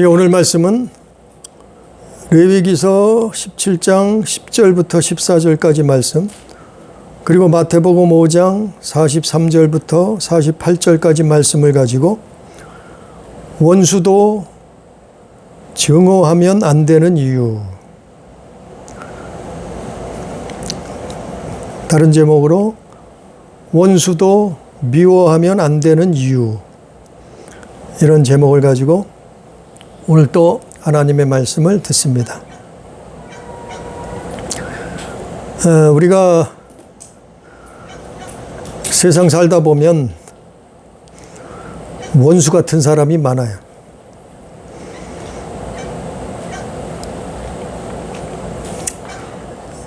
오늘 말씀은 레위기서 17장 10절부터 14절까지 말씀, 그리고 마태복음 5장 43절부터 48절까지 말씀을 가지고 원수도 증오하면 안 되는 이유, 다른 제목으로 원수도 미워하면 안 되는 이유, 이런 제목을 가지고 오늘 또 하나님의 말씀을 듣습니다. 우리가 세상 살다 보면 원수 같은 사람이 많아요.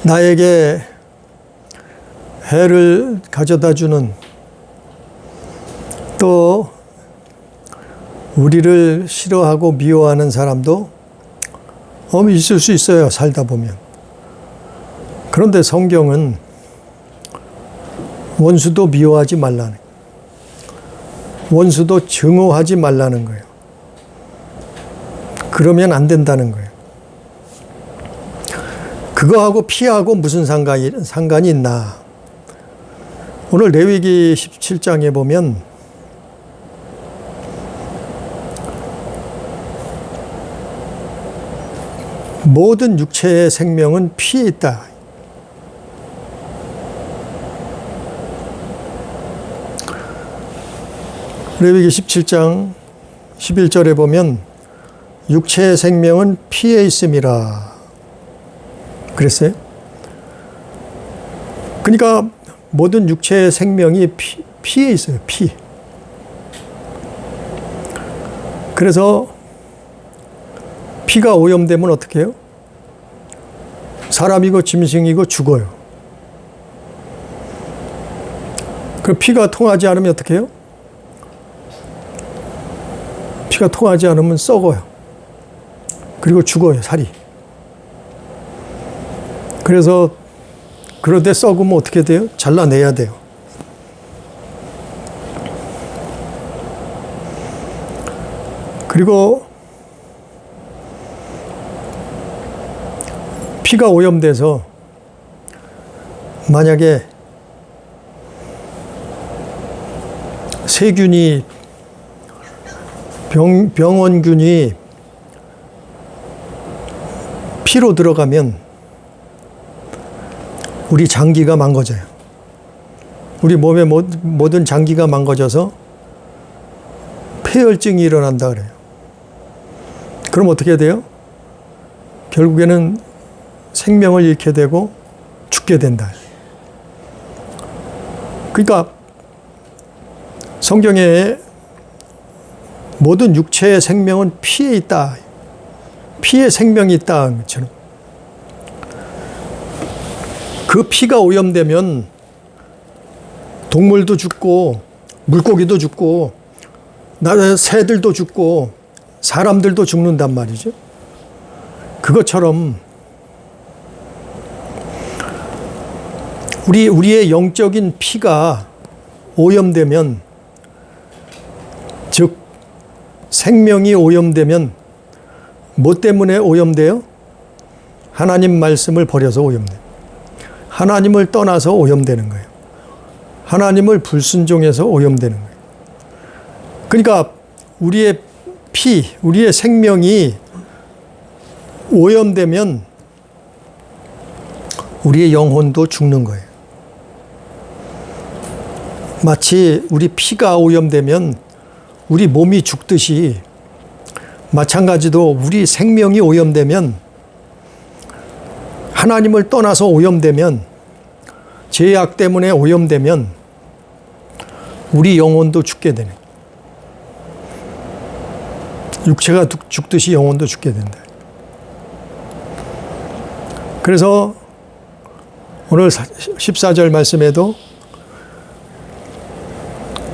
나에게 해를 가져다 주는, 또 우리를 싫어하고 미워하는 사람도 있을 수 있어요, 살다 보면. 그런데 성경은 원수도 미워하지 말라는, 원수도 증오하지 말라는 거예요. 그러면 안 된다는 거예요. 그거하고 피하고 무슨 상관이 있나? 오늘 레위기 17장에 보면 모든 육체의 생명은 피에 있다. 레위기 17장 11절에 보면 육체의 생명은 피에 있음이라 그랬어요. 그러니까 모든 육체의 생명이 피에 있어요. 피. 그래서 피가 오염되면 어떻게 해요? 사람이고 짐승이고 죽어요. 그럼 피가 통하지 않으면 어떻게 해요? 피가 통하지 않으면 썩어요. 그리고 죽어요, 살이. 그래서 그런데 썩으면 어떻게 돼요? 잘라내야 돼요. 그리고 피가 오염돼서 만약에 세균이, 병원균이 피로 들어가면 우리 장기가 망가져요. 우리 몸의 모든 장기가 망가져서 폐혈증이 일어난다 그래요. 그럼 어떻게 돼요? 결국에는 생명을 잃게 되고 죽게 된다. 그러니까 성경에 모든 육체의 생명은 피에 있다. 피에 생명이 있다. 것처럼. 그 피가 오염되면 동물도 죽고 물고기도 죽고 새들도 죽고 사람들도 죽는단 말이죠. 그것처럼 우리의 영적인 피가 오염되면, 즉 생명이 오염되면 뭐 때문에 오염돼요? 하나님 말씀을 버려서 오염돼요. 하나님을 떠나서 오염되는 거예요. 하나님을 불순종해서 오염되는 거예요. 그러니까 우리의 피, 우리의 생명이 오염되면 우리의 영혼도 죽는 거예요. 마치 우리 피가 오염되면 우리 몸이 죽듯이, 마찬가지로 우리 생명이 오염되면, 하나님을 떠나서 오염되면, 죄악 때문에 오염되면 우리 영혼도 죽게 되네. 육체가 죽듯이 영혼도 죽게 된다. 그래서 오늘 14절 말씀에도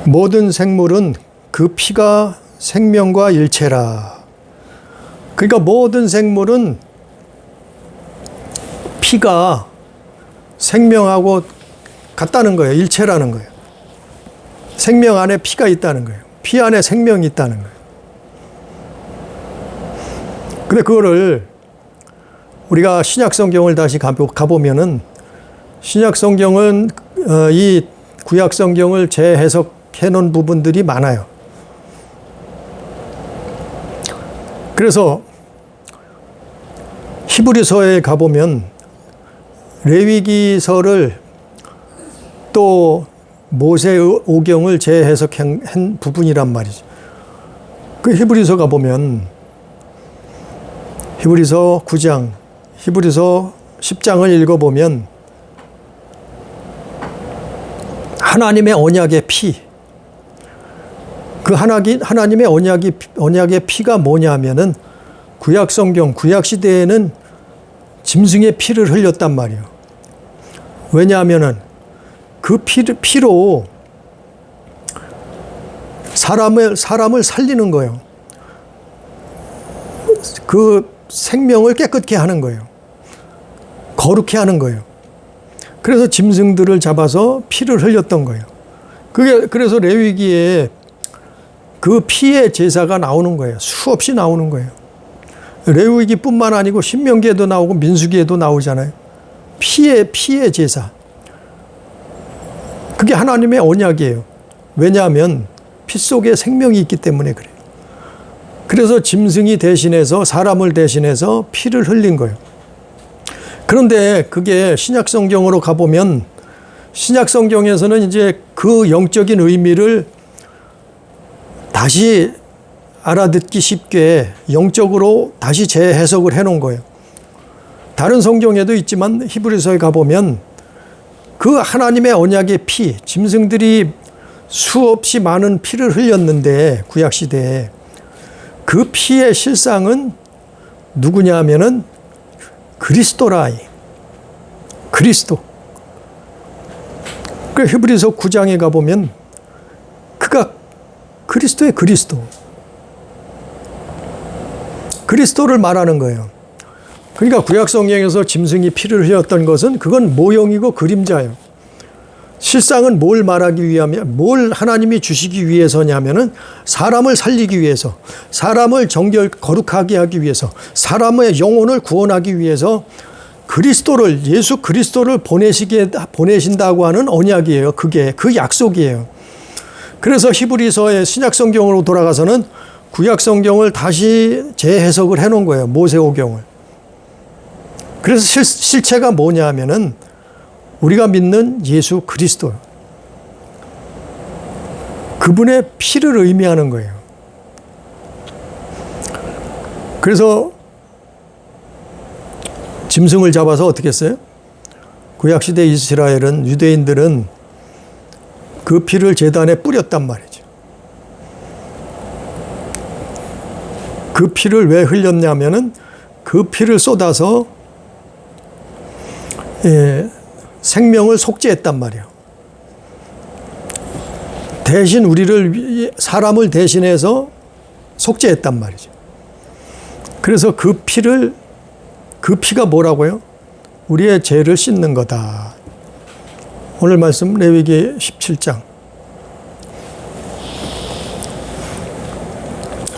모든 생물은 그 피가 생명과 일체라. 그러니까 모든 생물은 피가 생명하고 같다는 거예요. 일체라는 거예요. 생명 안에 피가 있다는 거예요. 피 안에 생명이 있다는 거예요. 근데 그거를 우리가 신약 성경을 다시 가보면은 신약 성경은 이 구약 성경을 재해석해 놓은 부분들이 많아요. 그래서 히브리서에 가보면 레위기서를 또 모세오경을 재해석한 부분이란 말이죠. 그 히브리서 가보면 히브리서 9장, 히브리서 10장을 읽어보면 하나님의 언약의 피, 그 하나님의 언약의 피가 뭐냐면은 구약 성경, 구약 시대에는 짐승의 피를 흘렸단 말이에요. 왜냐하면은 그 피로 사람을 살리는 거예요. 그 생명을 깨끗게 하는 거예요. 거룩해 하는 거예요. 그래서 짐승들을 잡아서 피를 흘렸던 거예요. 그래서 레위기에 그 피의 제사가 나오는 거예요. 수없이 나오는 거예요. 레위기뿐만 아니고 신명기에도 나오고 민수기에도 나오잖아요. 피의 제사. 그게 하나님의 언약이에요. 왜냐하면 피 속에 생명이 있기 때문에 그래요. 그래서 짐승이 대신해서 사람을 대신해서 피를 흘린 거예요. 그런데 그게 신약 성경으로 가보면 신약 성경에서는 이제 그 영적인 의미를 다시 알아듣기 쉽게 영적으로 다시 재해석을 해놓은 거예요. 다른 성경에도 있지만 히브리서에 가보면 그 하나님의 언약의 피, 짐승들이 수없이 많은 피를 흘렸는데 구약시대에 그 피의 실상은 누구냐 하면은 그리스도라이. 그리스도. 그 히브리서 9장에 가보면 그가 그리스도의 그리스도. 그리스도를 말하는 거예요. 그러니까 구약 성경에서 짐승이 피를 흘렸던 것은 그건 모형이고 그림자예요. 실상은 뭘 말하기 위하면, 뭘 하나님이 주시기 위해서냐면은 사람을 살리기 위해서, 사람을 거룩하게 하기 위해서, 사람의 영혼을 구원하기 위해서 그리스도를, 예수 그리스도를 보내신다고 하는 언약이에요. 그게 그 약속이에요. 그래서 히브리서의 신약 성경으로 돌아가서는 구약 성경을 다시 재해석을 해놓은 거예요. 모세오경을. 그래서 실체가 뭐냐 하면은 우리가 믿는 예수 그리스도. 그분의 피를 의미하는 거예요. 그래서 짐승을 잡아서 어떻게 했어요? 구약시대 이스라엘은, 유대인들은 그 피를 제단에 뿌렸단 말이죠. 그 피를 왜 흘렸냐면은 그 피를 쏟아서 생명을 속죄했단 말이에요. 대신 사람을 대신해서 속죄했단 말이죠. 그래서 그 피가 뭐라고요? 우리의 죄를 씻는 거다. 오늘 말씀 레위기 17장.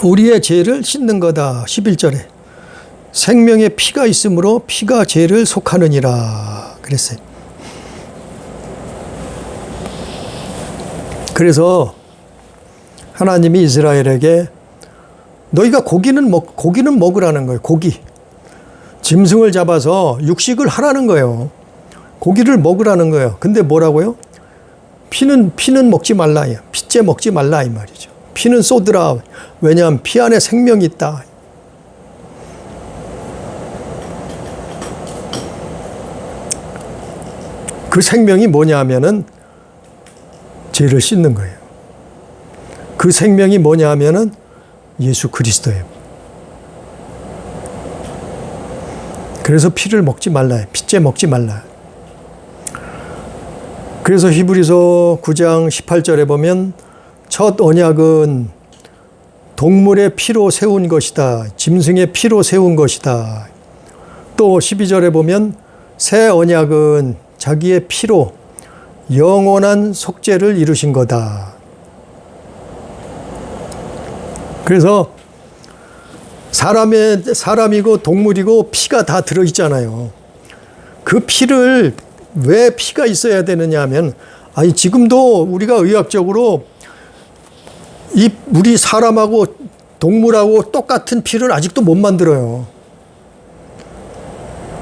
우리의 죄를 씻는 거다. 11절에. 생명의 피가 있으므로 피가 죄를 속하느니라. 그랬어요. 그래서 하나님이 이스라엘에게 너희가 고기는 먹으라는 거예요. 고기. 짐승을 잡아서 육식을 하라는 거예요. 고기를 먹으라는 거예요. 근데 뭐라고요? 피는 먹지 말라. 피째 먹지 말라 이 말이죠. 피는 쏟으라. 왜냐하면 피 안에 생명이 있다. 그 생명이 뭐냐 하면은 죄를 씻는 거예요. 그 생명이 뭐냐 하면은 예수 그리스도예요. 그래서 피를 먹지 말라. 피째 먹지 말라. 그래서 히브리서 9장 18절에 보면 첫 언약은 동물의 피로 세운 것이다. 짐승의 피로 세운 것이다. 또 12절에 보면 새 언약은 자기의 피로 영원한 속죄를 이루신 거다. 그래서 사람이고 동물이고 피가 다 들어있잖아요. 그 피를 왜 피가 있어야 되느냐 하면, 아니, 지금도 우리가 의학적으로 우리 사람하고 동물하고 똑같은 피를 아직도 못 만들어요.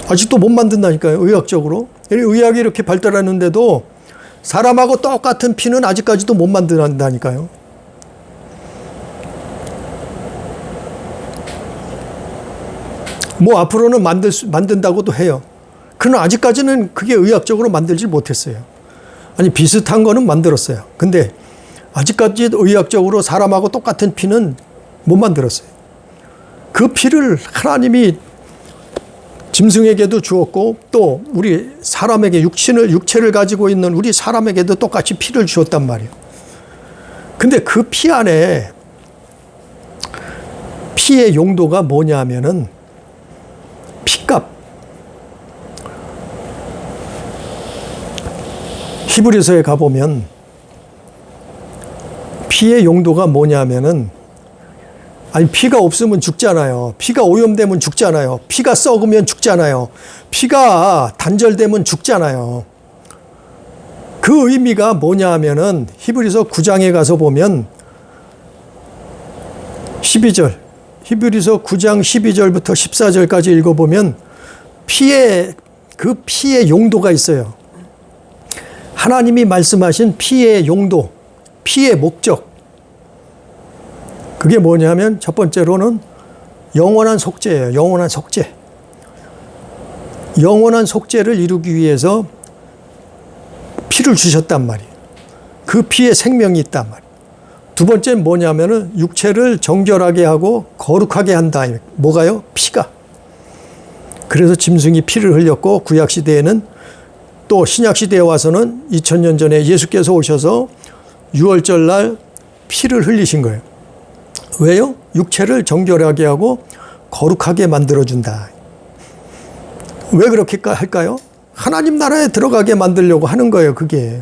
아직도 못 만든다니까요, 의학적으로. 의학이 이렇게 발달하는데도 사람하고 똑같은 피는 아직까지도 못 만든다니까요. 뭐 앞으로는 만든다고도 해요. 그러나 아직까지는 그게 의학적으로 만들지 못했어요. 아니, 비슷한 거는 만들었어요. 근데 아직까지 의학적으로 사람하고 똑같은 피는 못 만들었어요. 그 피를 하나님이 짐승에게도 주었고, 또 우리 사람에게 육체를 가지고 있는 우리 사람에게도 똑같이 피를 주었단 말이에요. 근데 그 피 안에 피의 용도가 뭐냐 하면은 피값. 히브리서에 가보면 피의 용도가 뭐냐 하면은, 아니, 피가 없으면 죽잖아요. 피가 오염되면 죽잖아요. 피가 썩으면 죽잖아요. 피가 단절되면 죽잖아요. 그 의미가 뭐냐 하면은 히브리서 9장에 가서 보면 12절, 히브리서 9장 12절부터 14절까지 읽어보면 그 피의 용도가 있어요. 하나님이 말씀하신 피의 용도, 피의 목적. 그게 뭐냐면 첫 번째로는 영원한 속죄예요. 영원한 속죄. 영원한 속죄를 이루기 위해서 피를 주셨단 말이에요. 그 피에 생명이 있단 말이에요. 두 번째는 뭐냐면은 육체를 정결하게 하고 거룩하게 한다. 뭐가요? 피가. 그래서 짐승이 피를 흘렸고, 구약시대에는 또 신약시대에 와서는 2000년 전에 예수께서 오셔서 유월절 날 피를 흘리신 거예요. 왜요? 육체를 정결하게 하고 거룩하게 만들어준다. 왜 그렇게 할까요? 하나님 나라에 들어가게 만들려고 하는 거예요, 그게.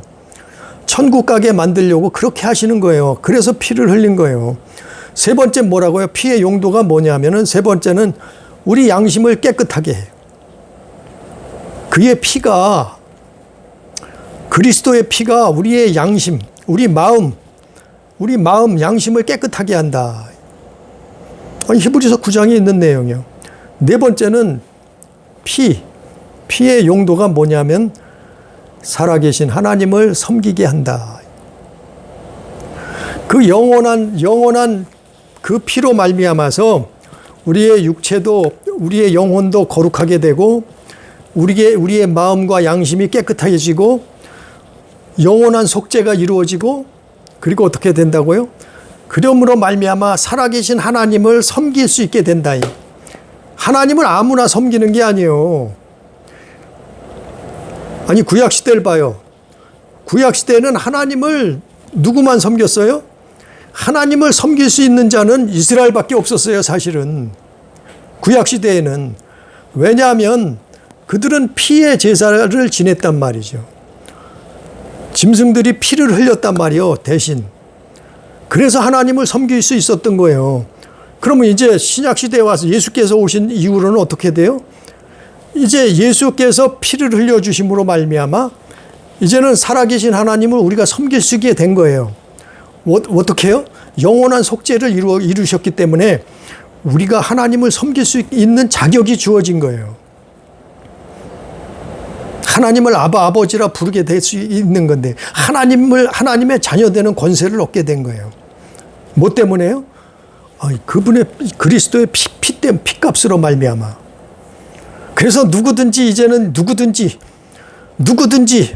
천국 가게 만들려고 그렇게 하시는 거예요. 그래서 피를 흘린 거예요. 세 번째 뭐라고요? 피의 용도가 뭐냐면은, 세 번째는 우리 양심을 깨끗하게 해요. 그의 피가, 그리스도의 피가 우리의 양심, 우리 마음, 양심을 깨끗하게 한다. 히브리서 9장에 있는 내용이요. 네 번째는 피의 용도가 뭐냐면 살아계신 하나님을 섬기게 한다. 그 영원한 그 피로 말미암아서 우리의 육체도, 우리의 영혼도 거룩하게 되고, 우리의 마음과 양심이 깨끗해지고, 영원한 속죄가 이루어지고, 그리고 어떻게 된다고요? 그러므로 말미암아 살아계신 하나님을 섬길 수 있게 된다. 하나님을 아무나 섬기는 게 아니에요. 아니, 구약시대를 봐요. 구약시대에는 하나님을 누구만 섬겼어요? 하나님을 섬길 수 있는 자는 이스라엘밖에 없었어요, 사실은. 구약시대에는. 왜냐하면 그들은 피의 제사를 지냈단 말이죠. 짐승들이 피를 흘렸단 말이요, 대신. 그래서 하나님을 섬길 수 있었던 거예요. 그러면 이제 신약시대에 와서 예수께서 오신 이후로는 어떻게 돼요? 이제 예수께서 피를 흘려주심으로 말미암아 이제는 살아계신 하나님을 우리가 섬길 수 있게 된 거예요. 어떻게 해요? 영원한 속죄를 이루셨기 때문에 우리가 하나님을 섬길 수 있는 자격이 주어진 거예요. 하나님을 아버지라 부르게 될 수 있는 건데, 하나님의 자녀되는 권세를 얻게 된 거예요. 뭐 때문에요? 그분의 그리스도의 피값으로 말미암아. 그래서 이제는 누구든지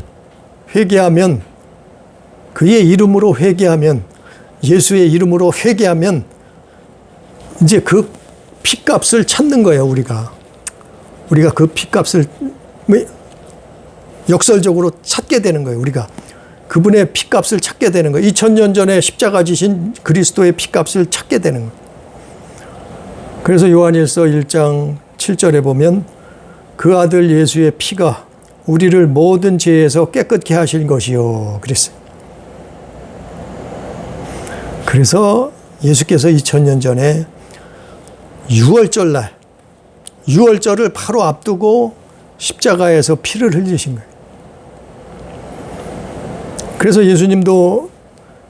회개하면, 그의 이름으로 회개하면, 예수의 이름으로 회개하면 이제 그 피값을 찾는 거예요, 우리가 그 피값을 역설적으로 찾게 되는 거예요. 우리가 그분의 피값을 찾게 되는 거예요. 2000년 전에 십자가 지신 그리스도의 피값을 찾게 되는 거예요. 그래서 요한일서 1장 7절에 보면 그 아들 예수의 피가 우리를 모든 죄에서 깨끗게 하실 것이요, 그랬어요. 그래서 예수께서 2000년 전에 유월절 날, 유월절을 바로 앞두고 십자가에서 피를 흘리신 거예요. 그래서 예수님도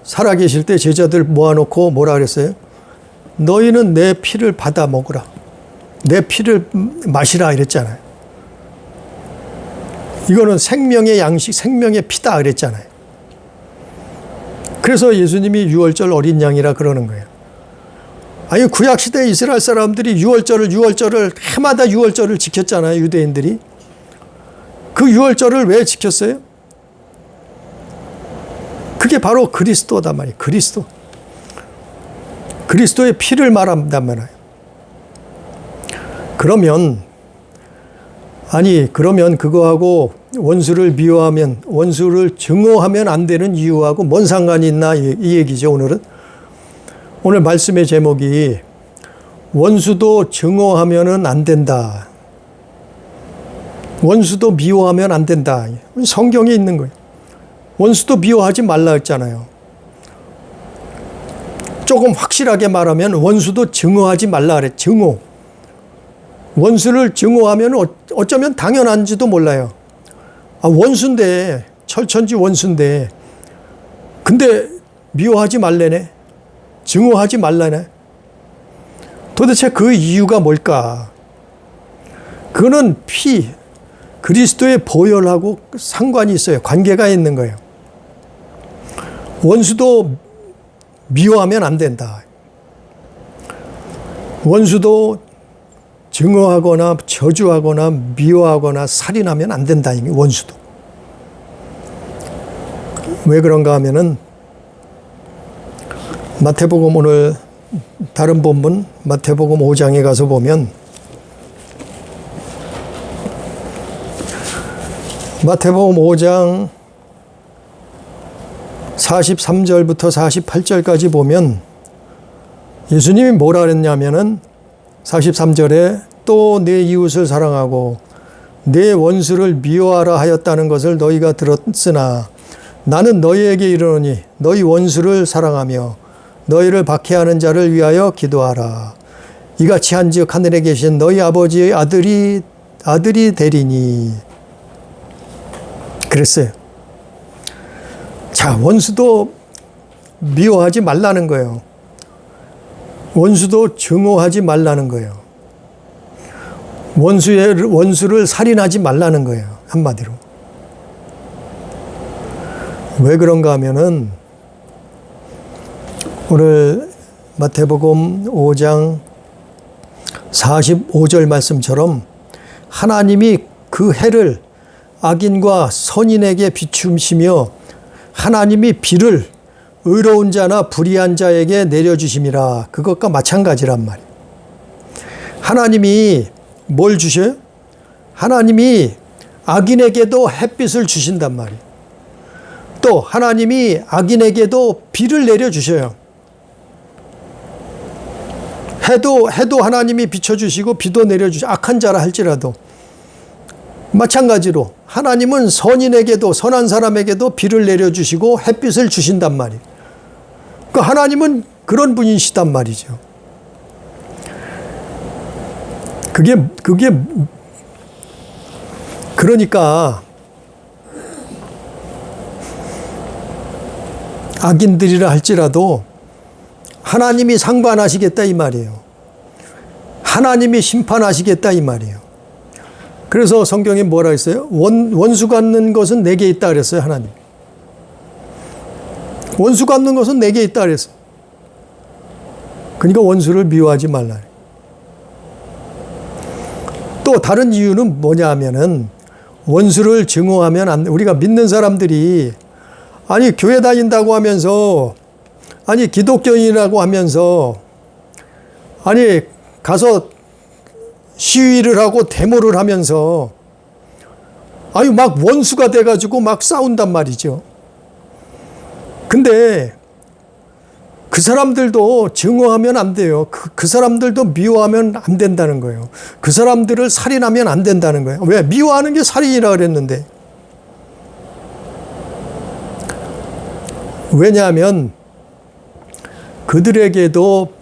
살아계실 때 제자들 모아놓고 뭐라 그랬어요? 너희는 내 피를 받아 먹으라. 내 피를 마시라 이랬잖아요. 이거는 생명의 양식, 생명의 피다 그랬잖아요. 그래서 예수님이 유월절 어린 양이라 그러는 거예요. 아니 구약시대 이스라엘 사람들이 유월절을 해마다 유월절을 지켰잖아요. 유대인들이. 그 유월절을 왜 지켰어요? 그게 바로 그리스도단 말이에요. 그리스도. 그리스도의 피를 말한단 말이에요. 그러면 그거하고 원수를 미워하면, 원수를 증오하면 안 되는 이유하고 뭔 상관이 있나 이 얘기죠. 오늘 말씀의 제목이 원수도 증오하면은 안 된다. 원수도 미워하면 안 된다. 성경에 있는 거예요. 원수도 미워하지 말라 했잖아요. 조금 확실하게 말하면 원수도 증오하지 말라 그래. 증오. 원수를 증오하면 어쩌면 당연한지도 몰라요. 원수인데, 철천지 원수인데, 근데 미워하지 말래네. 증오하지 말라네. 도대체 그 이유가 뭘까? 그거는 그리스도의 보혈하고 상관이 있어요. 관계가 있는 거예요. 원수도 미워하면 안 된다. 원수도 증오하거나 저주하거나 미워하거나 살인하면 안 된다. 원수도. 왜 그런가 하면은 마태복음 오늘 다른 본문 마태복음 5장에 가서 보면 마태복음 5장 43절부터 48절까지 보면 예수님이 뭐라 그랬냐면은 43절에 또 내 이웃을 사랑하고 내 원수를 미워하라 하였다는 것을 너희가 들었으나 나는 너희에게 이르노니 너희 원수를 사랑하며 너희를 박해하는 자를 위하여 기도하라. 이같이 한즉 하늘에 계신 너희 아버지의 아들이 되리니. 그랬어요. 자, 원수도 미워하지 말라는 거예요. 원수도 증오하지 말라는 거예요. 원수를 살인하지 말라는 거예요. 한마디로. 왜 그런가 하면은 오늘 마태복음 5장 45절 말씀처럼 하나님이 그 해를 악인과 선인에게 비추시며 하나님이 비를 의로운 자나 불의한 자에게 내려주심이라. 그것과 마찬가지란 말이에요. 하나님이 뭘 주셔요? 하나님이 악인에게도 햇빛을 주신단 말이에요. 또 하나님이 악인에게도 비를 내려주셔요. 해도 하나님이 비춰주시고 비도 내려주시고 악한 자라 할지라도 마찬가지로 하나님은 선인에게도 선한 사람에게도 비를 내려주시고 햇빛을 주신단 말이에요. 그 하나님은 그런 분이시단 말이죠. 그게 그러니까 악인들이라 할지라도 하나님이 상관하시겠다 이 말이에요. 하나님이 심판하시겠다 이 말이에요. 그래서 성경에 뭐라 했어요? 원수 갚는 것은 내게 있다 그랬어요. 하나님. 원수 갚는 것은 내게 있다 그랬어요. 그러니까 원수를 미워하지 말라. 또 다른 이유는 뭐냐 하면은 원수를 증오하면 안 돼. 우리가 믿는 사람들이 아니 교회 다닌다고 하면서 아니 기독교인이라고 하면서 아니 가서 시위를 하고 데모를 하면서 아니 막 원수가 돼가지고 막 싸운단 말이죠. 근데 그 사람들도 증오하면 안 돼요. 그 사람들도 미워하면 안 된다는 거예요. 그 사람들을 살인하면 안 된다는 거예요. 왜? 미워하는 게 살인이라 그랬는데. 왜냐하면 그들에게도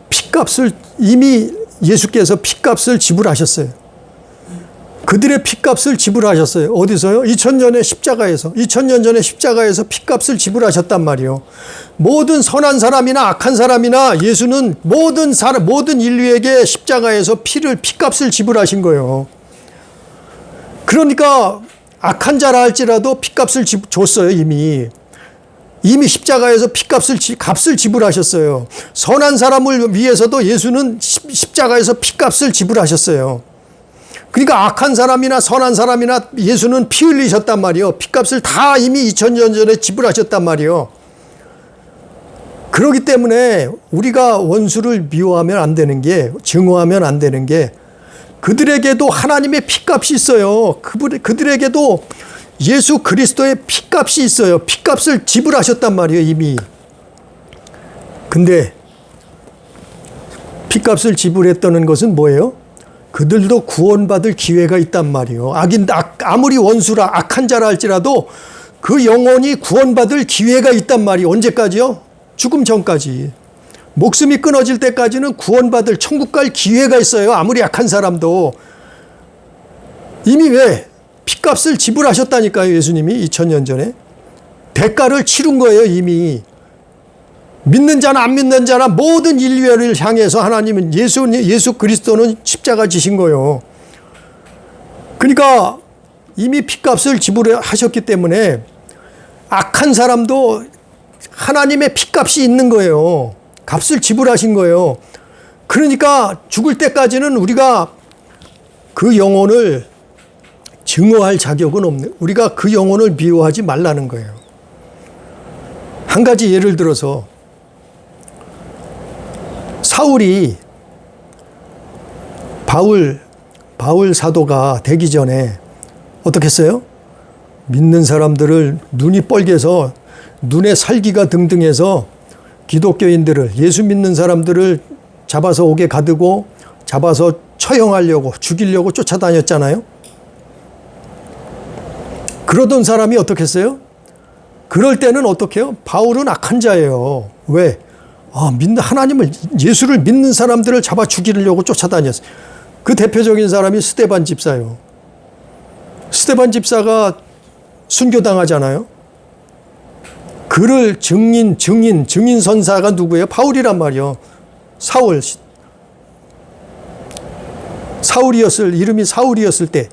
피값을 이미 예수께서 핏값을 지불하셨어요. 그들의 핏값을 지불하셨어요. 어디서요? 2000년 십자가에서. 2000년 전에 십자가에서 핏값을 지불하셨단 말이에요. 모든 선한 사람이나 악한 사람이나 예수는 모든 인류에게 십자가에서 핏값을 지불하신 거예요. 그러니까 악한 자라 할지라도 핏값을 줬어요, 이미. 이미 십자가에서 값을 지불하셨어요. 선한 사람을 위해서도 예수는 십자가에서 핏값을 지불하셨어요. 그러니까 악한 사람이나 선한 사람이나 예수는 피 흘리셨단 말이에요. 핏값을 다 이미 2000년 전에 지불하셨단 말이에요. 그렇기 때문에 우리가 원수를 미워하면 안 되는 게, 증오하면 안 되는 게, 그들에게도 하나님의 핏값이 있어요. 그들에게도 예수 그리스도의 핏값이 있어요. 핏값을 지불하셨단 말이에요, 이미. 근데 핏값을 지불했다는 것은 뭐예요? 그들도 구원받을 기회가 있단 말이에요. 아무리 원수라 악한 자라 할지라도 그 영혼이 구원받을 기회가 있단 말이에요. 언제까지요? 죽음 전까지. 목숨이 끊어질 때까지는 구원받을 천국 갈 기회가 있어요. 아무리 악한 사람도. 이미 왜? 핏값을 지불하셨다니까요. 예수님이 2000년 전에. 대가를 치른 거예요. 이미. 믿는 자나 안 믿는 자나 모든 인류를 향해서 하나님은 예수 그리스도는 십자가 지신 거예요. 그러니까 이미 핏값을 지불하셨기 때문에 악한 사람도 하나님의 핏값이 있는 거예요. 값을 지불하신 거예요. 그러니까 죽을 때까지는 우리가 그 영혼을 증오할 자격은 없는, 우리가 그 영혼을 미워하지 말라는 거예요. 한 가지 예를 들어서 사울이 바울 사도가 되기 전에 어떻게 했어요? 믿는 사람들을 눈이 뻘개서 눈에 살기가 등등해서 기독교인들을, 예수 믿는 사람들을 잡아서 옥에 가두고 잡아서 처형하려고, 죽이려고 쫓아다녔잖아요. 그러던 사람이 어떻게 했어요? 그럴 때는 어떻게 해요? 바울은 악한 자예요. 왜? 하나님을, 예수를 믿는 사람들을 잡아 죽이려고 쫓아다녔어요. 그 대표적인 사람이 스데반 집사예요. 스데반 집사가 순교당하잖아요. 그를 증인 선사가 누구예요? 바울이란 말이에요. 이름이 사울이었을 때.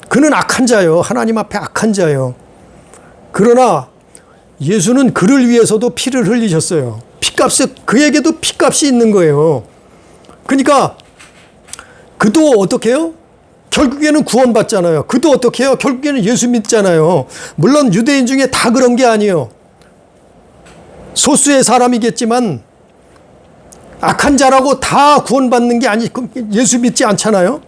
그는 악한 자예요. 하나님 앞에 악한 자예요. 그러나 예수는 그를 위해서도 피를 흘리셨어요. 그에게도 핏값이 있는 거예요. 그러니까 그도 어떻게 해요? 결국에는 구원받잖아요. 그도 어떻게 해요? 결국에는 예수 믿잖아요. 물론 유대인 중에 다 그런 게 아니에요. 소수의 사람이겠지만 악한 자라고 다 구원받는 게 예수 믿지 않잖아요.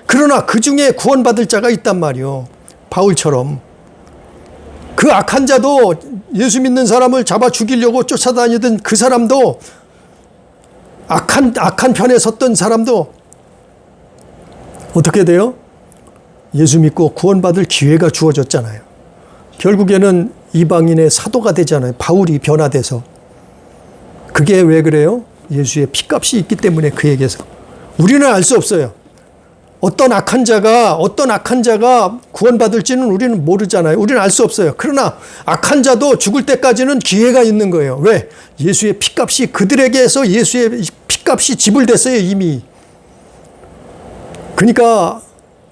그러나 그 중에 구원받을 자가 있단 말이에요. 바울처럼. 그 악한 자도, 예수 믿는 사람을 잡아 죽이려고 쫓아다니던 그 사람도, 악한 편에 섰던 사람도 어떻게 돼요? 예수 믿고 구원받을 기회가 주어졌잖아요. 결국에는 이방인의 사도가 되잖아요. 바울이 변화돼서. 그게 왜 그래요? 예수의 핏값이 있기 때문에 그에게서. 우리는 알 수 없어요. 어떤 악한 자가 구원받을지는 우리는 모르잖아요. 우리는 알 수 없어요. 그러나 악한 자도 죽을 때까지는 기회가 있는 거예요. 왜? 예수의 핏값이, 그들에게서 예수의 핏값이 지불됐어요, 이미. 그러니까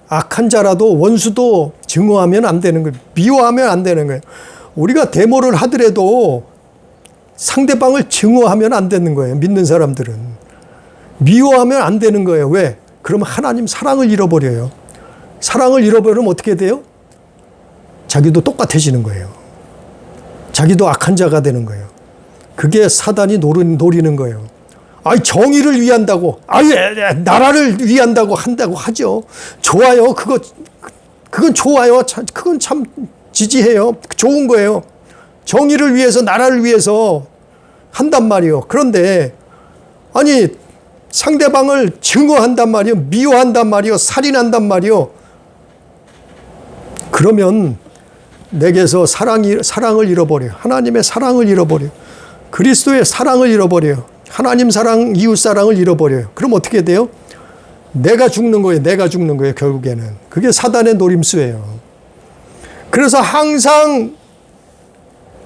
악한 자라도, 원수도 증오하면 안 되는 거예요. 미워하면 안 되는 거예요. 우리가 데모를 하더라도 상대방을 증오하면 안 되는 거예요. 믿는 사람들은. 미워하면 안 되는 거예요. 왜? 그러면 하나님 사랑을 잃어버려요. 사랑을 잃어버리면 어떻게 돼요? 자기도 똑같아지는 거예요. 자기도 악한 자가 되는 거예요. 그게 사단이 노리는 거예요. 정의를 위한다고, 나라를 위한다고 한다고 하죠. 좋아요. 그건 좋아요. 그건 참 지지해요. 좋은 거예요. 정의를 위해서, 나라를 위해서 한단 말이에요. 그런데 상대방을 증오한단 말이에요. 미워한단 말이에요. 살인한단 말이에요. 그러면 내게서 사랑을 잃어버려요. 하나님의 사랑을 잃어버려요. 그리스도의 사랑을 잃어버려요. 하나님 사랑, 이웃 사랑을 잃어버려요. 그럼 어떻게 돼요? 내가 죽는 거예요. 내가 죽는 거예요. 결국에는. 그게 사단의 노림수예요. 그래서 항상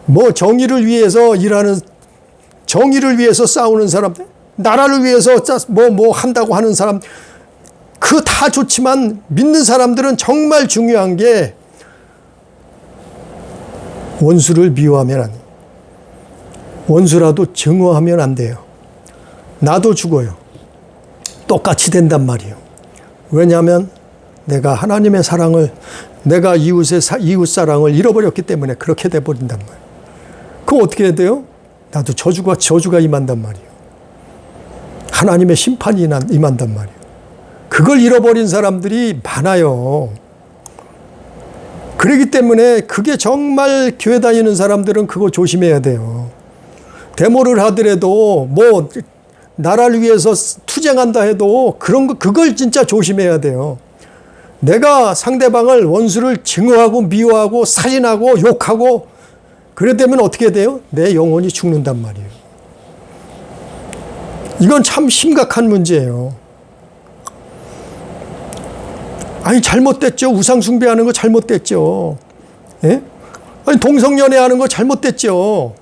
뭐 정의를 위해서 일하는, 정의를 위해서 싸우는 사람, 나라를 위해서 뭐 한다고 하는 사람, 그 다 좋지만 믿는 사람들은 정말 중요한 게 원수를 미워하면 안 돼요. 원수라도 증오하면 안 돼요. 나도 죽어요. 똑같이 된단 말이에요. 왜냐하면 내가 하나님의 사랑을, 내가 이웃 사랑을 잃어버렸기 때문에 그렇게 돼버린단 말이에요. 그럼 어떻게 해야 돼요? 나도 저주가 임한단 말이에요. 하나님의 심판이 임한단 말이에요. 그걸 잃어버린 사람들이 많아요. 그렇기 때문에 그게 정말 교회 다니는 사람들은 그거 조심해야 돼요. 데모를 하더라도 뭐 나라를 위해서 투쟁한다 해도 그걸 진짜 조심해야 돼요. 내가 상대방을, 원수를 증오하고 미워하고 살인하고 욕하고 그러다면 어떻게 돼요? 내 영혼이 죽는단 말이에요. 이건 참 심각한 문제예요. 아니 잘못됐죠. 우상 숭배하는 거 잘못됐죠. 예? 아니 동성연애하는 거 잘못됐죠.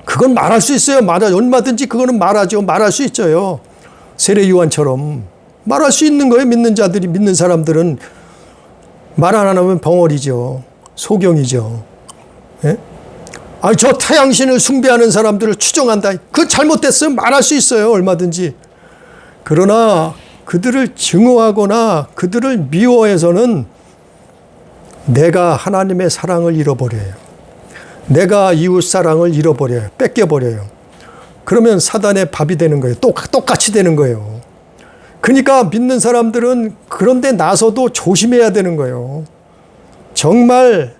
그건 말할 수 있어요. 얼마든지 그거는 말하죠. 말할 수 있어요. 세례 요한처럼 말할 수 있는 거예요. 믿는 자들이, 믿는 사람들은 말 안 하면 벙어리죠. 소경이죠. 예? 아니 저 태양신을 숭배하는 사람들을 추종한다. 그거 잘못됐어요. 말할 수 있어요. 얼마든지. 그러나 그들을 증오하거나 그들을 미워해서는 내가 하나님의 사랑을 잃어버려요. 내가 이웃 사랑을 잃어버려요. 뺏겨버려요. 그러면 사단의 밥이 되는 거예요. 똑같이 되는 거예요. 그러니까 믿는 사람들은 그런데 나서도 조심해야 되는 거예요. 정말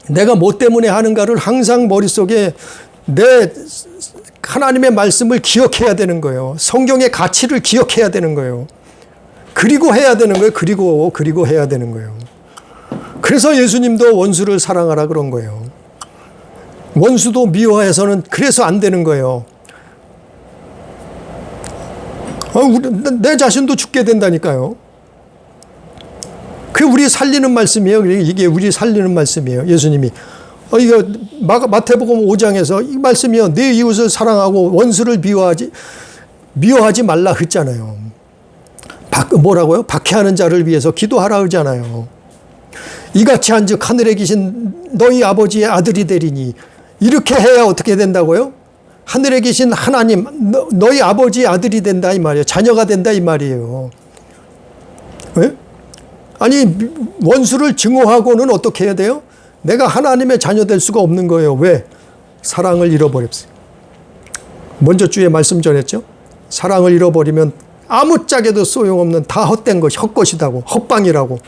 내가 뭐 때문에 하는가를 항상 머릿속에 내 하나님의 말씀을 기억해야 되는 거예요. 성경의 가치를 기억해야 되는 거예요. 그리고 해야 되는 거예요. 그리고 해야 되는 거예요. 그래서 예수님도 원수를 사랑하라 그런 거예요. 원수도 미워해서는 그래서 안 되는 거예요. 내 자신도 죽게 된다니까요. 그게 우리 살리는 말씀이에요. 이게 우리 살리는 말씀이에요. 예수님이. 이거 마태복음 5장에서 이 말씀이요. 내 이웃을 사랑하고 원수를 미워하지 말라 했잖아요. 뭐라고요? 박해하는 자를 위해서 기도하라 하잖아요. 이같이 한즉 하늘에 계신 너희 아버지의 아들이 되리니. 이렇게 해야 어떻게 된다고요? 하늘에 계신 하나님, 너희 아버지의 아들이 된다 이 말이에요. 자녀가 된다 이 말이에요. 왜? 아니 원수를 증오하고는 어떻게 해야 돼요? 내가 하나님의 자녀 될 수가 없는 거예요. 왜? 사랑을 잃어버렸어요. 먼저 주에 말씀 전했죠. 사랑을 잃어버리면 아무짝에도 소용없는 다 헛된 것이 헛것이다고, 헛방이라고.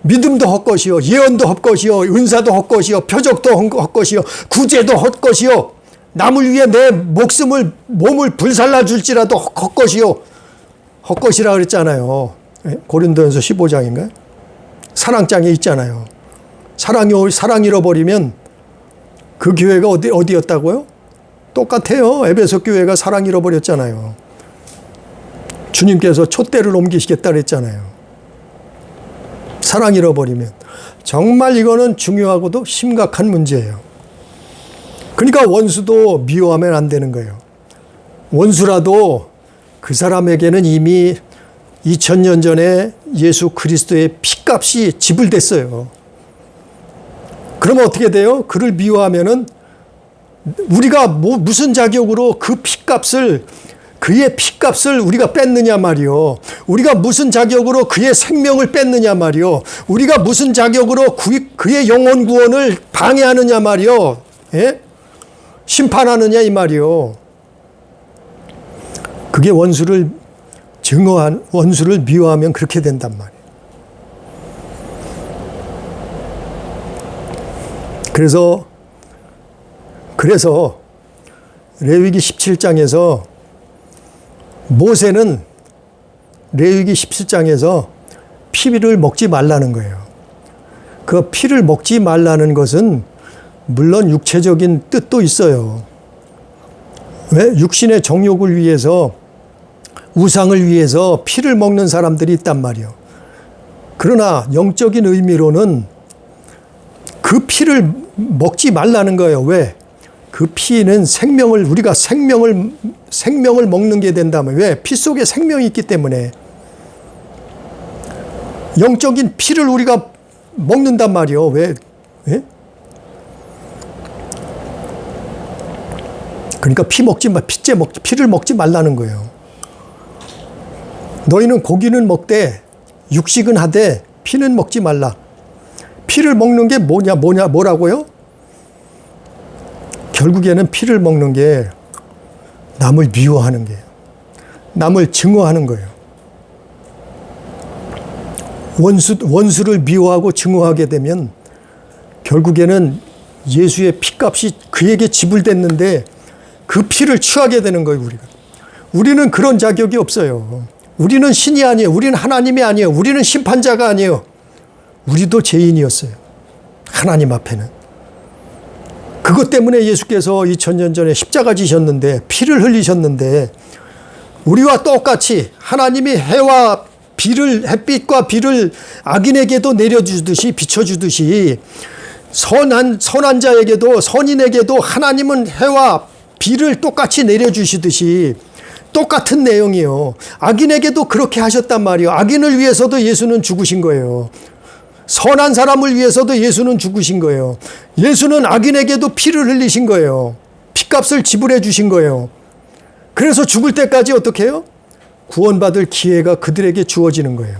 믿음도 헛것이요, 예언도 헛것이요, 은사도 헛것이요, 표적도 헛것이요, 구제도 헛것이요, 남을 위해 내 몸을 불살라 줄지라도 헛것이요. 헛것이라 그랬잖아요. 고린도전서 15장인가요? 사랑장에 있잖아요. 사랑 잃어버리면 그 교회가 어디였다고요? 똑같아요. 에베소 교회가 사랑 잃어버렸잖아요. 주님께서 촛대를 옮기시겠다 그랬잖아요. 사랑 잃어버리면. 정말 이거는 중요하고도 심각한 문제예요. 그러니까 원수도 미워하면 안 되는 거예요. 원수라도 그 사람에게는 이미 2000년 전에 예수 그리스도의 피값이 지불됐어요. 그러면 어떻게 돼요? 그를 미워하면은 우리가 무슨 자격으로 그의 피값을 우리가 뺐느냐 말이요. 우리가 무슨 자격으로 그의 생명을 뺐느냐 말이요. 우리가 무슨 자격으로 그의 영혼 구원을 방해하느냐 말이요. 예? 심판하느냐 이 말이요. 그게 원수를 미워하면 그렇게 된단 말이에요. 그래서 레위기 17장에서 모세는 레위기 17장에서 피를 먹지 말라는 거예요. 그 피를 먹지 말라는 것은 물론 육체적인 뜻도 있어요. 왜? 육신의 정욕을 위해서, 우상을 위해서 피를 먹는 사람들이 있단 말이에요. 그러나 영적인 의미로는 그 피를 먹지 말라는 거예요. 왜? 그 피는 생명을, 우리가 생명을 먹는 게 된다면, 왜? 피 속에 생명이 있기 때문에 영적인 피를 우리가 먹는단 말이에요. 왜? 예? 그러니까 피를 먹지 말라는 거예요. 너희는 고기는 먹되 육식은 하되 피는 먹지 말라. 피를 먹는 게 뭐라고요? 결국에는 피를 먹는 게 남을 미워하는 거예요. 남을 증오하는 거예요. 원수를 미워하고 증오하게 되면 결국에는 예수의 피값이 그에게 지불됐는데 그 피를 취하게 되는 거예요, 우리가. 우리는 그런 자격이 없어요. 우리는 신이 아니에요. 우리는 하나님이 아니에요. 우리는 심판자가 아니에요. 우리도 죄인이었어요. 하나님 앞에는. 그것 때문에 예수께서 2000년 전에 십자가 지셨는데, 피를 흘리셨는데, 우리와 똑같이 하나님이 해와 비를, 햇빛과 비를 악인에게도 내려주듯이, 비춰주듯이, 선한 자에게도, 선인에게도 하나님은 해와 비를 똑같이 내려주시듯이 똑같은 내용이에요. 악인에게도 그렇게 하셨단 말이에요. 악인을 위해서도 예수는 죽으신 거예요. 선한 사람을 위해서도 예수는 죽으신 거예요. 예수는 악인에게도 피를 흘리신 거예요. 피값을 지불해 주신 거예요. 그래서 죽을 때까지 어떻게 해요? 구원받을 기회가 그들에게 주어지는 거예요.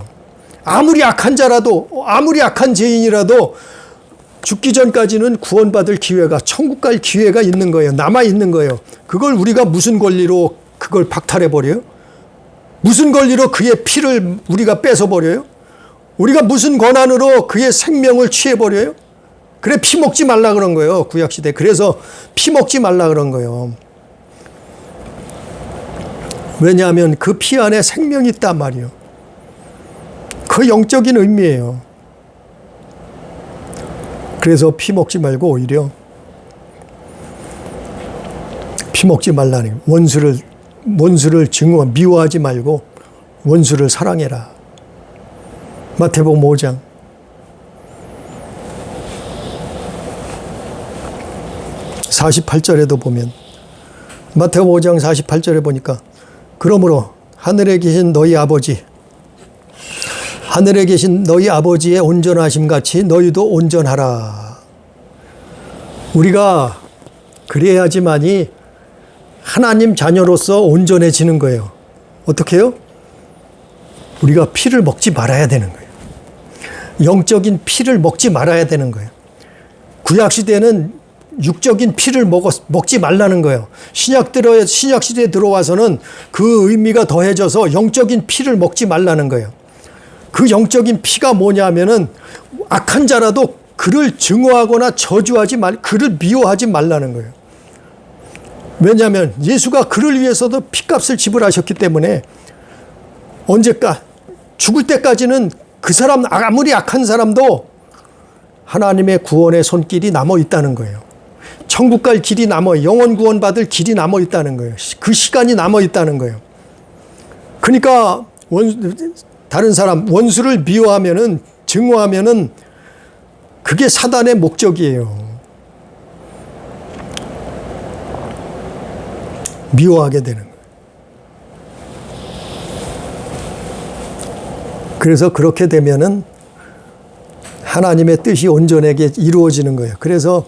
아무리 악한 자라도, 아무리 악한 죄인이라도 죽기 전까지는 구원받을 기회가, 천국 갈 기회가 있는 거예요. 남아 있는 거예요. 그걸 우리가 무슨 권리로 그걸 박탈해 버려요? 무슨 권리로 그의 피를 우리가 뺏어 버려요? 우리가 무슨 권한으로 그의 생명을 취해 버려요? 그래, 피 먹지 말라 그런 거예요, 구약시대. 그래서 피 먹지 말라 그런 거예요. 왜냐하면 그 피 안에 생명이 있단 말이에요. 그 영적인 의미예요. 그래서 피 먹지 말고 오히려 피 먹지 말라는, 원수를 미워하지 말고 원수를 사랑해라. 마태복음 5장. (48절에도) 보면, 마태복음 5장 48절에 보니까, 그러므로 하늘에 계신 너희 아버지의 온전하심 같이 너희도 온전하라. 우리가 그래야지만이 하나님 자녀로서 온전해지는 거예요. 어떻게 해요? 우리가 피를 먹지 말아야 되는 거예요. 영적인 피를 먹지 말아야 되는 거예요. 구약시대는 육적인 피를 먹지 말라는 거예요. 신약시대에 들어와서는 그 의미가 더해져서 영적인 피를 먹지 말라는 거예요. 그 영적인 피가 뭐냐면은 악한 자라도 그를 증오하거나 저주하지 그를 미워하지 말라는 거예요. 왜냐하면 예수가 그를 위해서도 피값을 지불하셨기 때문에 죽을 때까지는 그 사람, 아무리 악한 사람도 하나님의 구원의 손길이 남아 있다는 거예요. 천국 갈 길이 영원 구원 받을 길이 남아 있다는 거예요. 그 시간이 남아 있다는 거예요. 그러니까 다른 사람, 원수를 미워하면은, 증오하면은 그게 사단의 목적이에요. 미워하게 되는 거예요. 그래서 그렇게 되면은 하나님의 뜻이 온전하게 이루어지는 거예요. 그래서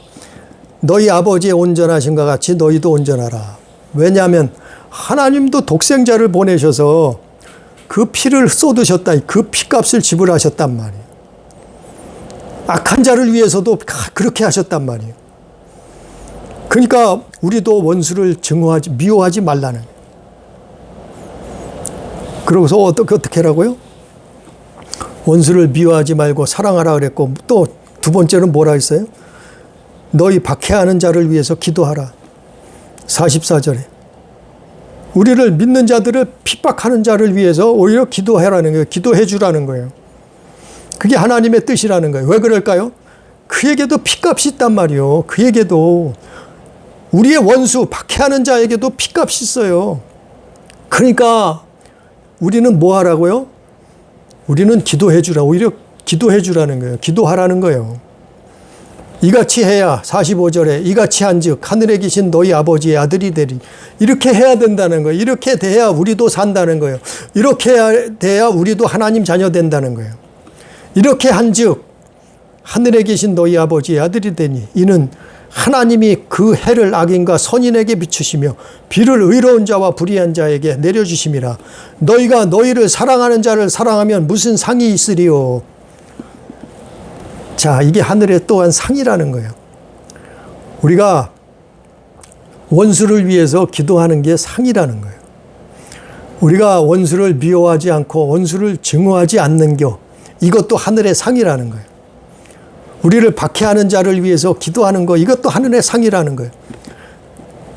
너희 아버지의 온전하심과 같이 너희도 온전하라. 왜냐하면 하나님도 독생자를 보내셔서 그 피를 쏟으셨다. 그 피값을 지불하셨단 말이에요. 악한 자를 위해서도 그렇게 하셨단 말이에요. 그러니까 우리도 원수를 미워하지 말라는. 그러고서 어떻게 하라고요? 원수를 미워하지 말고 사랑하라 그랬고, 또 두 번째는 뭐라 했어요? 너희 박해하는 자를 위해서 기도하라. 44절에. 우리를 믿는 자들을 핍박하는 자를 위해서 오히려 기도해라는 거예요. 기도해 주라는 거예요. 그게 하나님의 뜻이라는 거예요. 왜 그럴까요? 그에게도 피값이 있단 말이에요. 그에게도 우리의 원수, 박해하는 자에게도 핏값이 있어요. 그러니까 우리는 뭐 하라고요? 우리는 기도해 주라. 오히려 기도해 주라는 거예요. 기도하라는 거예요. 이같이 해야 45절에 이같이 한즉 하늘에 계신 너희 아버지의 아들이 되리. 이렇게 해야 된다는 거예요. 이렇게 돼야 우리도 산다는 거예요. 이렇게 돼야 우리도 하나님 자녀 된다는 거예요. 이렇게 한즉 하늘에 계신 너희 아버지의 아들이 되니 이는 하나님이 그 해를 악인과 선인에게 비추시며 비를 의로운 자와 불의한 자에게 내려주심이라. 너희가 너희를 사랑하는 자를 사랑하면 무슨 상이 있으리요. 자, 이게 하늘의 또한 상이라는 거예요. 우리가 원수를 위해서 기도하는 게 상이라는 거예요. 우리가 원수를 미워하지 않고 원수를 증오하지 않는 겨, 이것도 하늘의 상이라는 거예요. 우리를 박해하는 자를 위해서 기도하는 거, 이것도 하늘의 상이라는 거예요.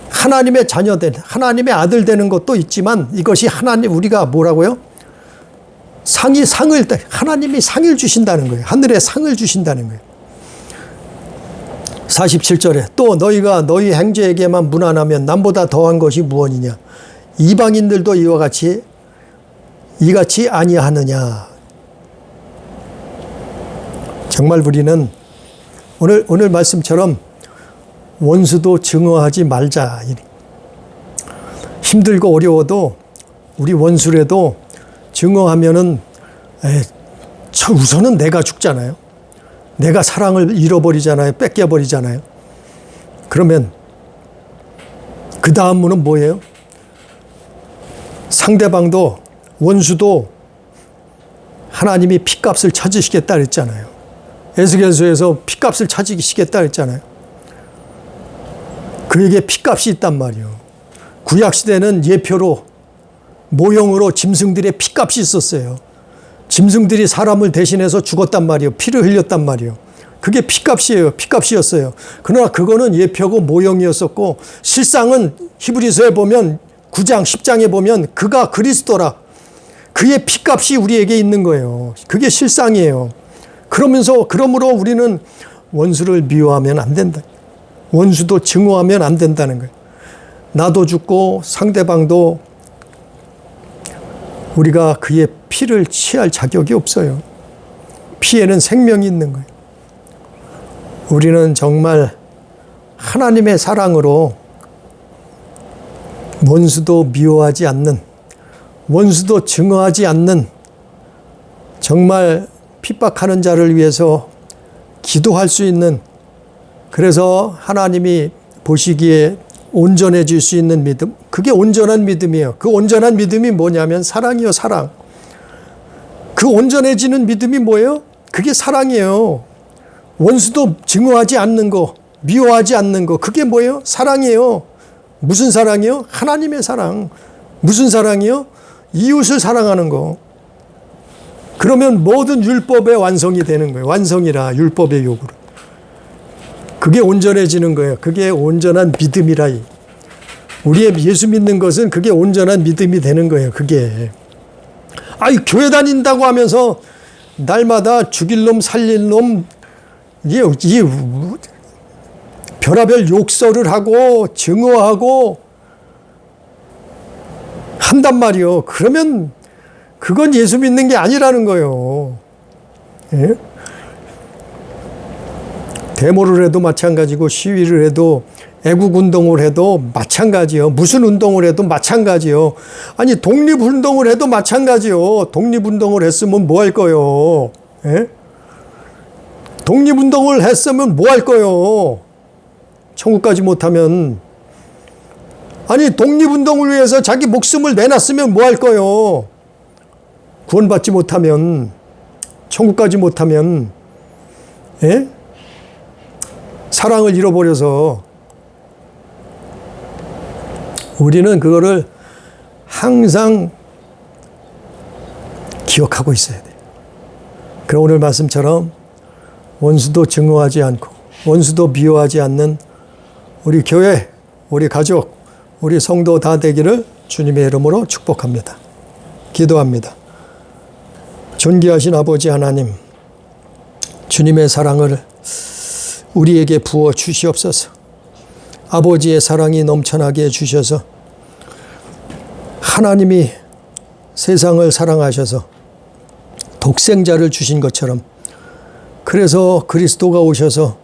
하나님의 자녀된, 하나님의 아들 되는 것도 있지만 이것이 우리가 뭐라고요? 하나님이 상을 주신다는 거예요. 하늘의 상을 주신다는 거예요. 47절에 또 너희가 너희 형제에게만 무난하면 남보다 더한 것이 무엇이냐. 이방인들도 이같이 아니하느냐. 정말 우리는 오늘 말씀처럼 원수도 증오하지 말자. 힘들고 어려워도 우리 원수라도 증오하면은 우선은 내가 죽잖아요. 내가 사랑을 잃어버리잖아요. 뺏겨버리잖아요. 그러면 그 다음은 뭐예요? 상대방도 원수도 하나님이 핏값을 찾으시겠다 그랬잖아요. 에스겔서에서 핏값을 찾으시겠다 그랬잖아요. 그에게 핏값이 있단 말이에요. 구약시대는 예표로 모형으로 짐승들의 핏값이 있었어요. 짐승들이 사람을 대신해서 죽었단 말이에요. 피를 흘렸단 말이에요. 그게 핏값이었어요. 그러나 그거는 예표고 모형이었었고 실상은 히브리서에 보면 9장 10장에 보면 그가 그리스도라. 그의 핏값이 우리에게 있는 거예요. 그게 실상이에요. 그러므로 우리는 원수를 미워하면 안 된다. 원수도 증오하면 안 된다는 거예요. 나도 죽고 상대방도 우리가 그의 피를 취할 자격이 없어요. 피에는 생명이 있는 거예요. 우리는 정말 하나님의 사랑으로 원수도 미워하지 않는, 원수도 증오하지 않는 정말 핍박하는 자를 위해서 기도할 수 있는, 그래서 하나님이 보시기에 온전해질 수 있는 믿음, 그게 온전한 믿음이에요. 그 온전한 믿음이 뭐냐면 사랑이요, 사랑. 그 온전해지는 믿음이 뭐예요? 그게 사랑이에요. 원수도 증오하지 않는 거, 미워하지 않는 거, 그게 뭐예요? 사랑이에요. 무슨 사랑이요? 하나님의 사랑. 무슨 사랑이요? 이웃을 사랑하는 거. 그러면 모든 율법의 완성이 되는 거예요. 완성이라, 율법의 요구로. 그게 온전해지는 거예요. 그게 온전한 믿음이라. 우리의 예수 믿는 것은 그게 온전한 믿음이 되는 거예요. 그게. 교회 다닌다고 하면서 날마다 죽일 놈, 살릴 놈, 별하별 욕설을 하고 증오하고 한단 말이요. 그러면 그건 예수 믿는 게 아니라는 거예요. 예? 데모를 해도 마찬가지고 시위를 해도 애국운동을 해도 마찬가지요. 무슨 운동을 해도 마찬가지요. 아니 독립운동을 해도 마찬가지요. 독립운동을 했으면 뭐 할 거요? 예? 독립운동을 했으면 뭐 할 거요? 천국까지 못하면. 아니 독립운동을 위해서 자기 목숨을 내놨으면 뭐 할 거요? 구원받지 못하면, 천국까지 못하면, 예? 사랑을 잃어버려서. 우리는 그거를 항상 기억하고 있어야 돼요. 그럼 오늘 말씀처럼 원수도 증오하지 않고 원수도 미워하지 않는 우리 교회, 우리 가족, 우리 성도 다 되기를 주님의 이름으로 축복합니다. 기도합니다. 존귀하신 아버지 하나님, 주님의 사랑을 우리에게 부어 주시옵소서. 아버지의 사랑이 넘쳐나게 해주셔서 하나님이 세상을 사랑하셔서 독생자를 주신 것처럼, 그래서 그리스도가 오셔서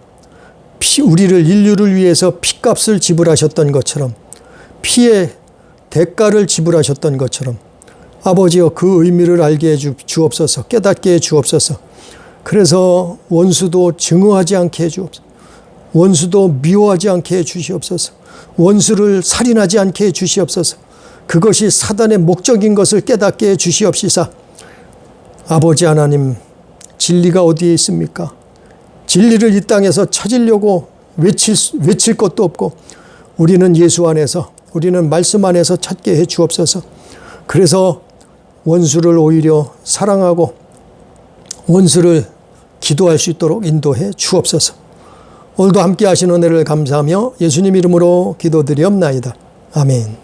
우리를, 인류를 위해서 피값을 지불하셨던 것처럼, 피의 대가를 지불하셨던 것처럼, 아버지여 그 의미를 알게 해 주옵소서. 깨닫게 해 주옵소서. 그래서 원수도 증오하지 않게 해 주옵소서. 원수도 미워하지 않게 해 주시옵소서. 원수를 살인하지 않게 해 주시옵소서. 그것이 사단의 목적인 것을 깨닫게 해 주시옵시사. 아버지 하나님, 진리가 어디에 있습니까? 진리를 이 땅에서 찾으려고 외칠 것도 없고, 우리는 예수 안에서, 우리는 말씀 안에서 찾게 해 주옵소서. 그래서 원수를 오히려 사랑하고 원수를 기도할 수 있도록 인도해 주옵소서. 오늘도 함께 하신 은혜를 감사하며 예수님 이름으로 기도드리옵나이다. 아멘.